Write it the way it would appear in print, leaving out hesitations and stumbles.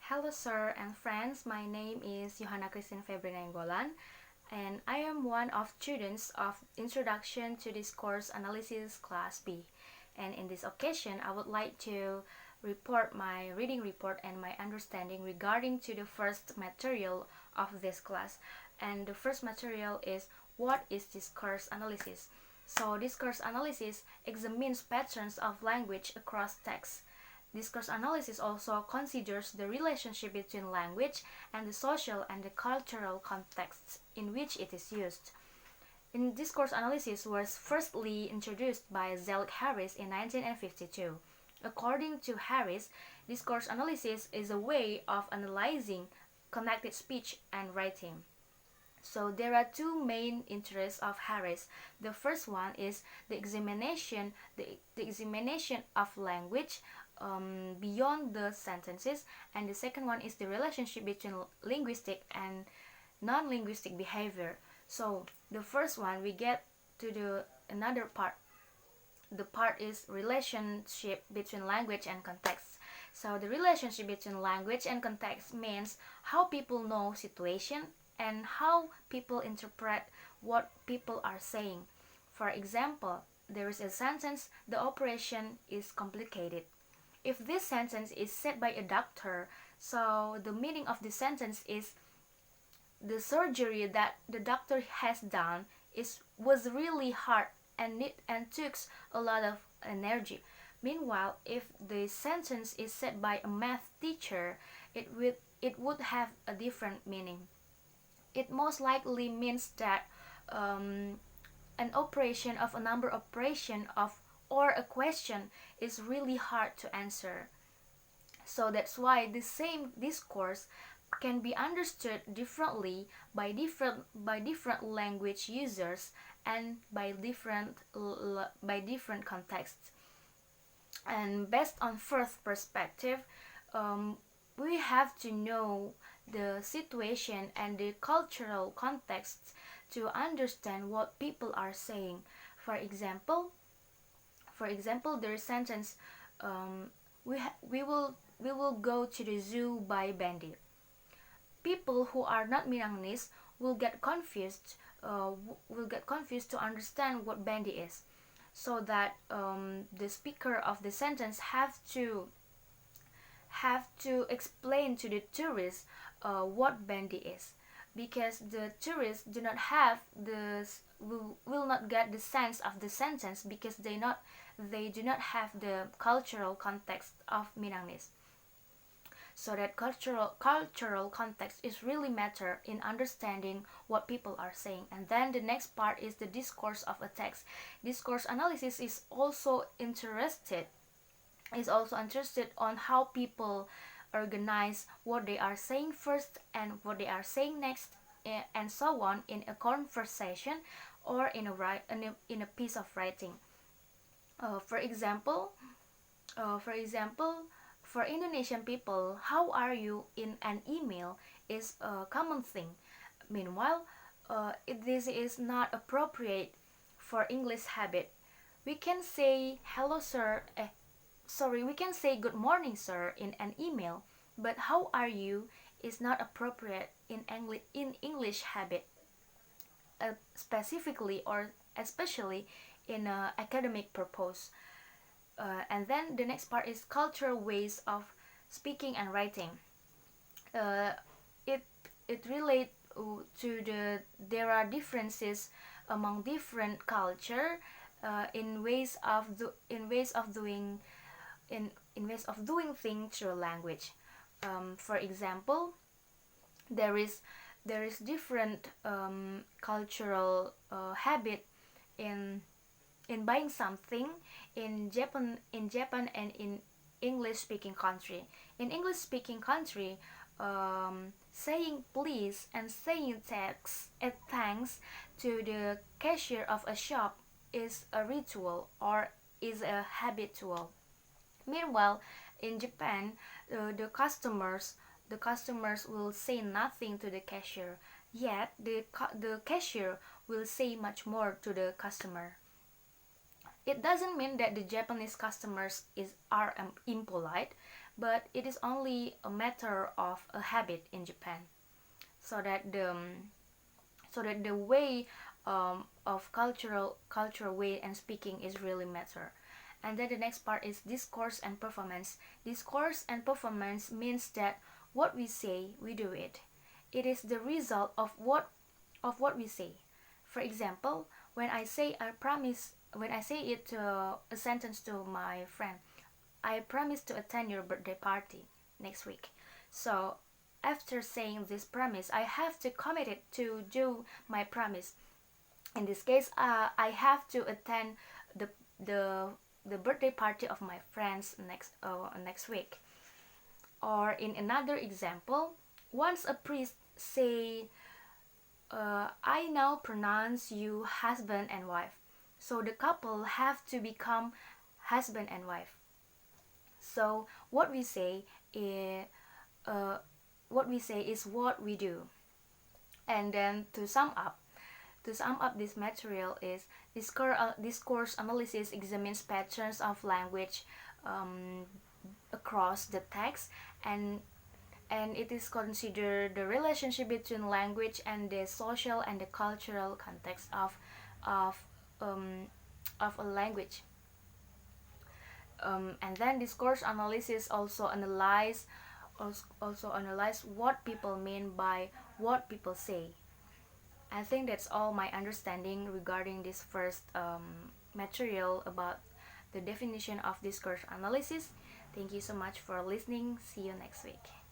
Hello, sir and friends. My name is Johanna Christine Febri Nainggolan, and I am one of students of Introduction to Discourse Analysis Class B. And in this occasion, I would like to report my reading report and my understanding regarding to the first material of this class. And the first material is what is discourse analysis. So discourse analysis examines patterns of language across texts. Discourse analysis also considers the relationship between language and the social and the cultural contexts in which it is used. In discourse analysis was firstly introduced by Zelig Harris in 1952. According to Harris, discourse analysis is a way of analyzing connected speech and writing. So there are two main interests of Harris. The first one is the examination of language beyond the sentences, and the second one is the relationship between linguistic and non-linguistic behavior. So the first one we get to the another part. The part is relationship between language and context. So the relationship between language and context means how people know situation and how people interpret what people are saying. For example, there is a sentence, the operation is complicated. If this sentence is said by a doctor, so the meaning of the sentence is the surgery that the doctor has done was really hard and took a lot of energy. Meanwhile, if the sentence is said by a math teacher, it would have a different meaning. It most likely means that an operation of a number operation of or a question is really hard to answer. So that's why the same discourse can be understood differently by different language users and by different contexts. And based on first perspective, we have to know the situation and the cultural context to understand what people are saying. For example, there is sentence, we will go to the zoo by Bandit. People who are not Minangese will get confused to understand what Bandi is, so that the speaker of the sentence have to explain to the tourists what Bandi is, because the tourists do not have will not get the sense of the sentence because they do not have the cultural context of Minangese. So that cultural context is really matter in understanding what people are saying. And then the next part is the discourse of a text. Discourse analysis is also interested on how people organize what they are saying first and what they are saying next, and so on, in a conversation or in a piece of writing. For example, for Indonesian people, how are you in an email is a common thing. Meanwhile, this is not appropriate for English habit. We can say hello sir, we can say good morning sir in an email, but how are you is not appropriate in English habit, specifically or especially in academic purpose. And then the next part is cultural ways of speaking and writing. Uh, it it relate to there are differences among different culture, in ways of doing things through language. For example, there is different cultural habit in buying something in Japan and in English speaking country. In English speaking country, saying please and saying thanks to the cashier of a shop is a ritual or is a habitual. Meanwhile, in Japan, the customers will say nothing to the cashier, yet the cashier will say much more to the customer. It doesn't mean that the Japanese customers are impolite, but it is only a matter of a habit in Japan. So that the way of cultural way and speaking is really matter. And then the next part is discourse and performance. Discourse and performance means that what we say, we do it. It is the result of what we say. For example, when I say it to a sentence to my friend, I promise to attend your birthday party next week. So after saying this promise, I have to commit it to do my promise. In this case, I have to attend the the the birthday party of my friends next week. Or in another example, once a priest say, I now pronounce you husband and wife. So the couple have to become husband and wife. So uh, what we say is what we do. And then to sum up this material is discourse analysis examines patterns of language um, across the text, and it is considered the relationship between language and the social and the cultural context of um, of a language. And then discourse analysis also analyze what people mean by what people say. I think that's all my understanding regarding this first material about the definition of discourse analysis. Thank you so much for listening. See you next week.